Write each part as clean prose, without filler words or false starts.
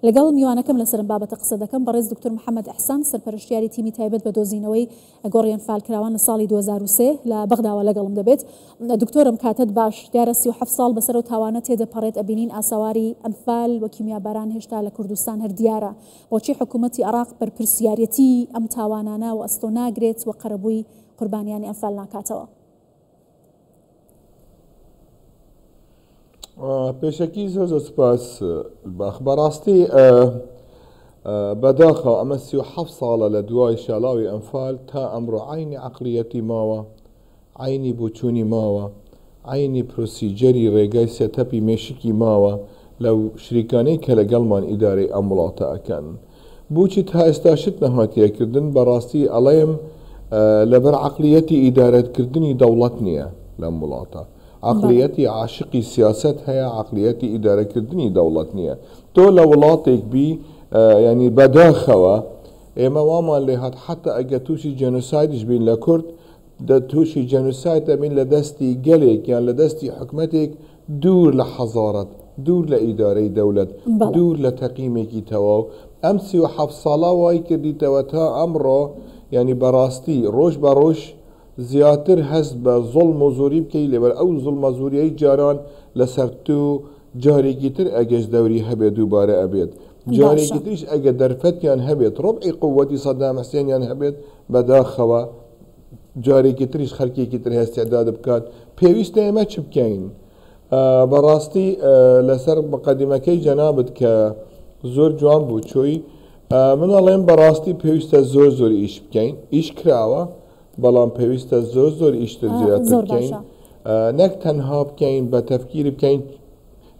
لەگەڵ میوانەکەم لەسەر بابەتە قسە دەکەم بە ڕێز دکتۆر محەممەد ئەحسان سەرپەرشتیاری تیمی تایبەت بە دۆزینەوەی گۆڕیان فالکراوان لە ساڵی 2023 لە بەغداوە لەگەڵم دەبێت. دکتۆرم کاتت باش، دیارە 37 ساڵ بەسەر و تاوانە تێدەپەڕێت ئەبینین ئاساواری ئەنفال و کیمیاباران هێشتا لە کوردستان هەر دیارە. بۆچی حکوومەتی عێراق بەرپرسیارەتی ئەم تاوانانە و ئەستۆ ناگرێت و قەرەبووی قوربانیانی ئەنفال ناکاتەوە؟ پێشەکی زۆر سپاس بەڕاستی بەداخە ئەمە 37 ساڵە لە دوای شالاوی ئەنفال تا ئەمڕۆ عینی عەقلیەتی ماوە، عینی بۆچوونی ماوە، عینی پرۆسیجەری ڕێگای سێتەپی مێشکی ماوە لەو شریکانەی کە لەگەڵمان ئیدارەی ئەم وڵاتە ئەکەن. بۆچی تا ئێستا شت نەهاتیەکردن بەڕاستی ئەڵێم لەبەر عەقلیەتی ئیدارەتکردنی دەوڵەت نییە لەم وڵاتە. عقلیەتی عاشقی سیاست هەیە، عقلیەتی ئیدارەکردنی دەوڵەت نییە. تۆ لە وڵاتێک بی ینی بەداخەوە ئێمە وامان لێ هات حتا ئەگە تووشی جەنوسایدش بین لە کورد تووشی جەنوساید دەبین لە دەستی گەلێک یان لە دەستی حکومەتێک دوور لە حەزارەت، دوور لە ئیدارەی دەوڵەت، دوور لە تەقیمێکی تەواو. ئەم 37 ساڵا وای کردیتەوە تا ئەمڕۆ ینی بەڕاستی ڕۆژ بە ڕۆژ زیاتر هەست بە زوڵم و زۆری بکەی لێبەر ئەو زوڵمە زۆریەی جاران لەسەر تو جارێکی تر ئەگەش دەوری هەبێت دووبارە ئەبێت، جارێکی تریش ئەگە دەرفەتیان هەبێت ڕۆبعی قووەتی سەدام حوسێنیان هەبێت بەداخەوە جارێکی تریش خەرکێکی تر هەستێداد بکات. پێویستە ئێمە چ بکەین؟ بەڕاستی لەسەر مقەدیمەکەی جەنابەت کە زۆر جوان بوو چۆی من ئەڵێم بەڕاستی پێویستە زۆر زۆر ئیش بکەین، ئیش کراوە بەڵام پێویستە زۆر زۆر ئیشتر زیاتر بکەین، نەک تەنها بکەین بە تەفکیر بکەین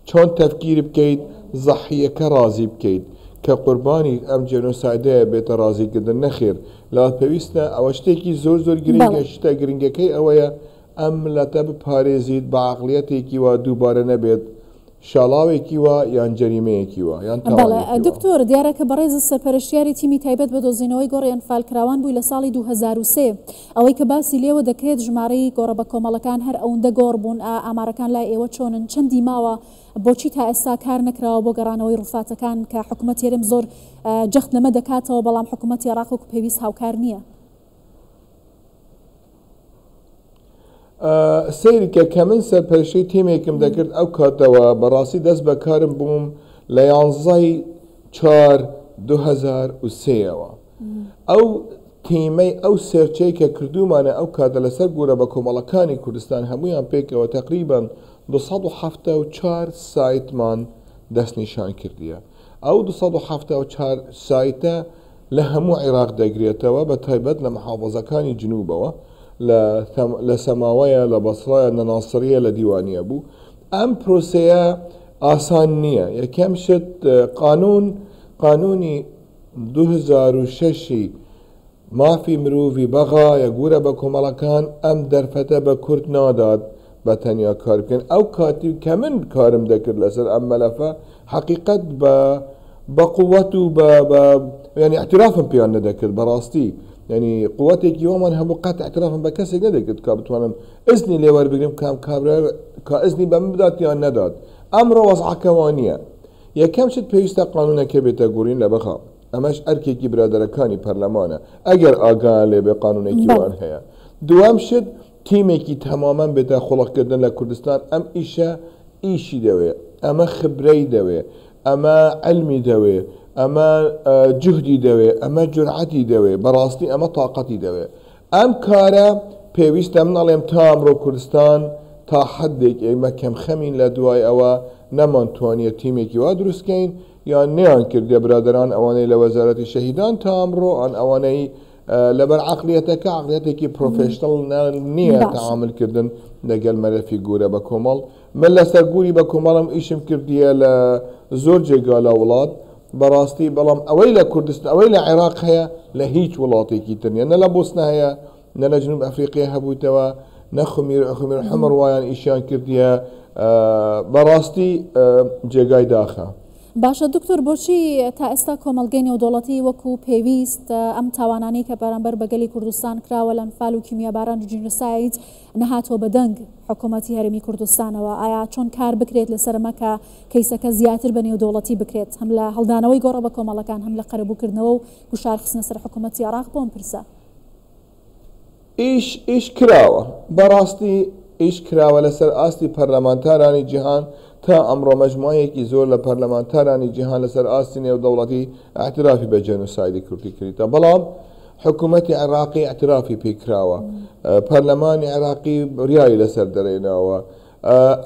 چۆن تەفکیر بکەیت زەحیەکە ڕازی بکەیت کە قوربانی ئەم جێنۆسایدەیە بێتە ڕازیکردن نەخێر. لا پێویستە ئەوە شتێکی زۆر زۆر گرنگە، شتە گرنگەکەی ئەوەیە ئەم ملەتە بپارێزیت بە عەقلیەتێکی وا دووبارە نەبێت شاڵاوێکی وە یان جەریمەیەکی وە یان تاوانێکی وە. دکتۆر دیارە کە بەڕێز سەرپەرشتیاری تیمی تایبەت بە دۆزینەوەی گۆڕی ئەنفالکراوان بووی لە ساڵی 2023 ئەوەی کە باسی لێوە دەکرێت ژمارەی گۆڕە بە کۆمەڵەکان هەر ئەوەندە گۆڕ بوون، ئامارەکان لای ئێوە چۆنن، چەندی ماوە، بۆچی تا ئێستا کار نەکراوە بۆ گەڕانەوەی ڕووفاتەکان کە حکوومەت هێرم زۆر جەخت لەمە دەکاتەوە بەڵام حکوومەتی عێراق وەکو پێویست هاوکار نییە؟ سیرکە کە من سەرپەرشتەی تیمێکم دەکرد ئەو کاتەوە بەڕاستی دەست بەکارم بووم لە 11/4/2003ەوە. ئەو تیمەی ئەو سێرچەی کە کردومانە ئەو کاتە لەسەر گۆرە بە کۆمەڵەکانی کوردستان هەمویان پێکەوە تقریبان 274 سایتمان دەستنیشان کردیە. ئەو 274 سایتە لە هەموو عێراق دەگرێتەوە بە تایبەت لە محافەزەکانی جنوبەوە، لە سەماوەیە، لە بەسڕایە، لە ناسریە، لە دیوانیە بوو. ئەم پرۆسەیە ئاسان نییە. یەکەم شت قانونی 2006 مافی مرۆڤی بەغا یەگورە بە کۆمەڵەکان ئەم دەرفەتە بە کورد نادات بە تەنیا کار بکەن. ئەو کاتی کە من کارم دەکرد لەسەر ئەم مەلەفە حەقیقەت بە قووەت و ینی احترافم پێیان نەدەکرد بەڕاستی، ینی قووەتێکی وەمان هەموو قەت احترافم بە کەسێک نەدەکرد کا بتوانم ئزنی لێوەربگرم کام کابرا کا ئزنی بە من بدات یان نەدات. ئەمڕۆ وەزعەکەوان نییە. یەکەم شت پێویستە قانونەکە بێتە گۆڕین لە بەخا، ئەمەش ئەرکێکی برادەرەکانی پەرلەمانە ئەگەر ئاگان لێ بێ قانونێکی وان هەیە. دوام شت تیمێکی تەمامان بێتە خۆڵقکردن لە کوردستان. ئەم ئیشە ئیشی دەوێ، ئەمە خبرەی دەوێ، ئەمە علمی دەوێ، ئەمە جوهدی دەوێ، ئەمە جورعەتی دەوێ، بەڕاستی ئەمە تااقەتی دەوێ. ئەم کارە پێویستە منەڵێم تا ئەمڕۆ کوردستان تا حدێک ئێمە کەم خەمین لە دوای ئەوە نەمانتوانیە تیمێکی وا دروستکەین یان نێیان کردێ برادران ئەوانەی لە وەزارەتی شەهیدان تا ئەمڕۆ ئەن ئەوانەی لەبەر عقلیەتەکە عقلیەتێکی پرۆفێشنەڵ نییە تەعاملکردن لەگەل مەلەفی گورە بە کۆمەڵ. من لەسەر گووری بە کۆمەڵم ئیشم کردیە لە زۆر جێگا لە وڵات بەڕاستی، بەڵام ئەوەی لە کوردستان ئەوەی لە عێراق هەیە لە هیچ وڵاتێکی تر نیە، نە لە بۆسنە هەیە، نە لە جنوب ئەفریقیا هەبوویتەوە، نە خمیر حمر وایان ئیشیان کردیە. بەڕاستی جێگای داخە. باشە دکتۆر بۆچی تا ئێستا کۆمەڵگەی نێودوڵەتی وەکو پێویست ئەم تاوانانەی کە بەرامبەر بەگەلی کوردستان کراوە لە ئەنفال و کیمیاباران و جینۆساید نەهاتۆ بەدەنگ حکوومەتی هەرێمی کوردستانەوە؟ ئایا چۆن کار بکرێت لەسەرمە کە کەیسەکە زیاتر بە نێودوڵەتی بکرێت، هەم لە هەڵدانەوەی گۆڕە بە کۆمەڵەکان هەم لە قەرەبووکردنەوە و گوشارخستنە سەر حکوومەتی عێراق بۆم پرسە. ئیش کراوە، بەڕاستی ئیش کراوە لەسەر ئاستی پەرلەمانتارانی جیهان تا ئەمڕۆ مەجموعەیەکی زۆر لە پەرلەمانتارانی جیهان لەسەر ئاستی نێودەوڵەتی ئاعترافی بە جێنۆسایدی کوردی کردیتە، بەڵام حکوومەتی عێراقی ئاعترافی پێکراوە، پەرلەمانی عێراقی ریایی لەسەر دەرێناوە،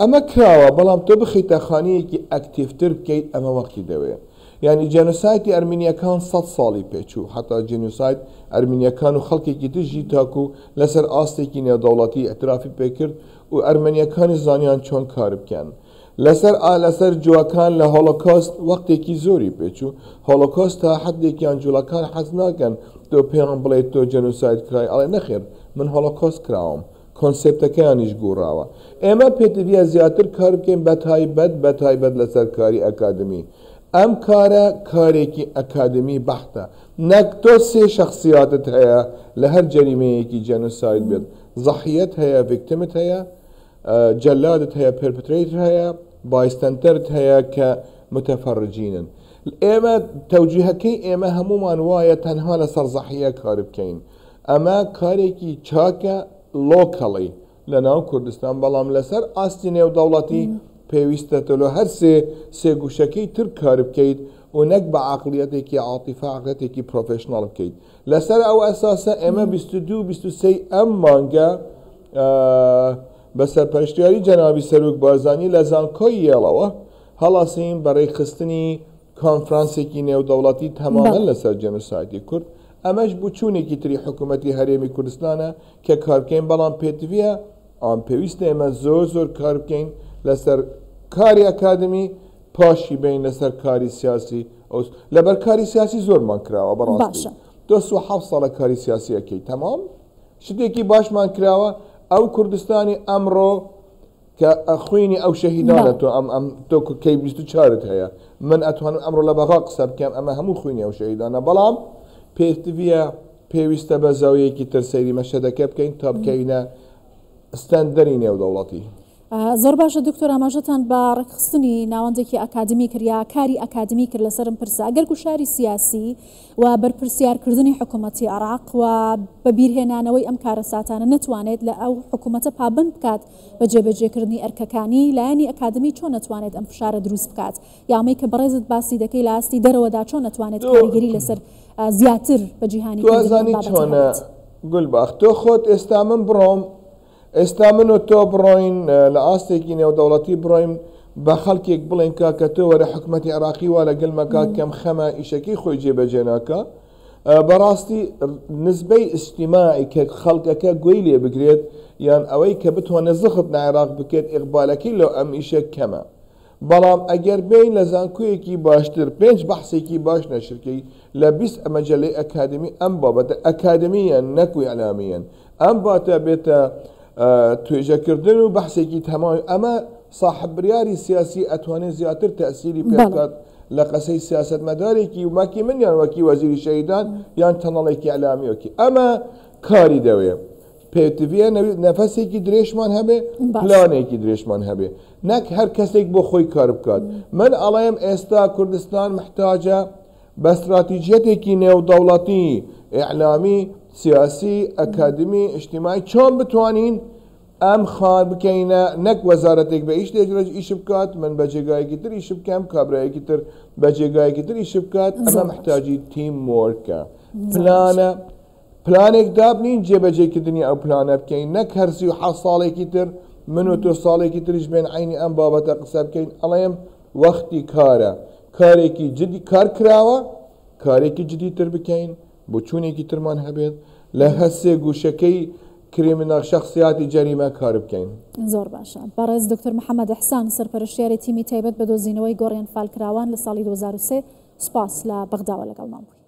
ئەمە کراوە، بەڵام تۆ بخیتە خانەیەکی ئەکتیڤتر بکەیت ئەمە وەختی دەوێت. یعنی جێنۆسایدی ئەرمینیەکان 100 ساڵی پێچوو، حتا جێنۆساید ئەرمینیەکان و خەڵکێکی تژی تاکو لەسەر ئاستێکی نێودەوڵەتی ئەترافی پێکرد و ئەرمەنیەکانی زانیان چۆن کار بکەن. لەسەر جووەکان لە هۆلۆکۆست وەختێکی زۆری پێچوو، هۆلۆکۆست تا حدێکیان جوولەکان حەز ناکەن تۆ پێیان بڵێت تۆ جێنۆساید کرای، ئەڵێ نەخێر من هۆلۆکۆست کراوم، کۆنسێپتەکەیانیش گۆڕاوە. ئێمە پێتویە زیاتر کار بکەین بەتایبەت لەسەر کاری ئەکادمی. ئەم کارە کارێکی ئەکادمی بەحتە، نەک تۆ سێ شخصیاتت هەیە لە هەر جەریمەیەکی جێنۆساید بێت، زەحیەت هەیە، ڤیکتیمت هەیە، جەلادت هەیە، پێرپترێتر هەیە، بایستەنتەرت هەیە کە متەفەڕجینن. ئێمە تەوجیهەکەی ئێمە هەمومان وایە تەنها لەسەر زەحیە کار بکەین. ئەمە کارێکی چاکە لۆکەڵی لە ناو کوردستان، بەڵام لەسەر ئاستی نێودەوڵەتی پێویستە تۆ هەر سێ گوشەکەی تر کار بکەیت و نەک بە عقلیەتێکی عاتیفە عقلیەتێکی پرۆفێشناڵ بکەیت. لەسەر ئەو ئەساسە ئێمە 22-23 ئەم مانگە بە سەرپەرشتیاری جەنابی سەرۆک بارزانی لە زانکۆی یێڵەوە هەڵاسین بەڕێی خستنی کۆنفرانسێکی نێودەوڵەتی تەمامەن لەسەر جێنۆسایدی کورد. ئەمەش بچوونێکی تری حکوومەتی هەرێمی کوردستانە کە کار بکەین، بەڵام پێتویە ئەم پێویستە ئێمە زۆر کار بکەین لەسەر کاری ئەکادمی، پاشی بین لەسەر کاری سیاسی. لەبەر کاری سیاسی زۆرمان کراوە، بەڕاستی 27 ساڵە کاری سیاسیەکەی تەمام شتێکی باشمان کراوە. ئەو کوردستانی ئەمڕۆ کە خوێنی ئەو شەهیدانە تۆ کەی 24 هەیە، من ئەتوانم ئەمڕۆ لە بەغا قسە بکەم، ئەمە هەموو خوێنی ئەو شەهیدانە، بەڵام پێویستە بە زاویەکی تر سەیری مەشهدەکە بکەین تا بکەینە ستاندەری نێودەوڵەتی. زۆر باشە دکتۆر، ئاماژەتان بە ڕێکخستنی ناوەندێکی ئەکادمی کریا، کاری ئەکادمی کرد لەسرم پرسە. ئەگەر گوشاری سیاسی و بەرپرسیارکردنی حکوومەتی عێراق و بە بیرهێنانەوەی ئەم کارە ساتانە نتوانێت لە ئەو حکوومەتە پابند بکات بە جێبەجێکردنی ئەرکەکانی، لایەنی ئەکادمی چۆن نتوانێت ئەم فشارە دروست بکات؟ یاڵمەی کە بەڕێزت باسی دەکەی لە ئاستی دەرەوەدا چۆن نتوانێت کاریگەری لەسەر زیاتر بە جیهانی توازانی چۆنە؟ گولباخ تۆ خۆت ئێستا من بڕۆم، ئێستا من و تۆ بڕۆین لە ئاستێکی نێودەوڵەتی بڕۆین بە خەڵکێک بڵێن کاکە تۆ وەرە حکوومەتی عێراقی وا لەگەڵمەکە کەم خەمە ئیشەکەی خۆی جێبەجێ ناکە. بەڕاستی نسبەی ئیجتیماعی کە خەڵکەکە گوێی لێ بگرێت یان ئەوەی کە بتوانێت زخت لە عێراق بکرێت ئیقبالەکەی لەو ئەم ئیشە کەمە. بەڵام ئەگەر بین لە زانکۆیەکی باشتر 5 بەحسێکی باش نەشرکەی لە 20 ئەمەجلەی ئەکادمی، ئەم بابەتە ئەکادمیان نەکوی ئەلامیان، ئەم باتە بێتە توێژەکردن و بەحسێکی تەماوی، ئەمە صاحب بریاری سیاسی ئەتوانێت زیاتر تەسیری پێ بکات لە قسەی سیاستمەدارێکی وماکی من یان وەکی وەزیری شەهیدان یان تەنەڵێکی ئەلامیۆکی. ئەمە کاری دەوێ پێتویە نەفەسێکی درێژمان هەبێ، پلانێکی درێژمان هەبێ، نەک هەر کەسێک بۆ خۆی کار بکات. من ئەڵێم ئێستا کوردستان محتاجە بە استراتیژیەتێکی نێودەوڵەتی ئیعلامی، سیاسی، ئەکادمی، ئیجتیماعی چۆن بتوانین ئەم خان بکەینە، نەک وەزارەتێک بە ئیش لێجرەج ئیش بکات، من بە جێگایەکی تر ئیش بکەم، کابرایەکی تر بە جێگایەکی تر ئیش بکات. ئەمە محتاجی تیم وۆرکە، پلانێک دابنین جێبەجێکردنی ئەو پلانە بکەین، نەک هەر 37 ساڵێکی تر من و تۆ ساڵێکی تریش بێن عینی ئەم بابەتە قسە بکەین. ئەڵێم وەختی کارە، کارێکی جدی کار کراوە، کارێکی جدی تر بکەین، بۆچوونێکی ترمان هەبێت لە هەسێ گوشەکەی کریمینال شخصیاتی جەریمە کار بکەین. زۆر باشە. بەڕێز دکتۆر محەممەد ئیحسان سەرپەرشتیاری تیمی تایبەت بە دۆزینەوەی گۆڕیان فالکراوان لە ساڵی 2003 سپاس لە بەغداوە لەگەڵمان بووی.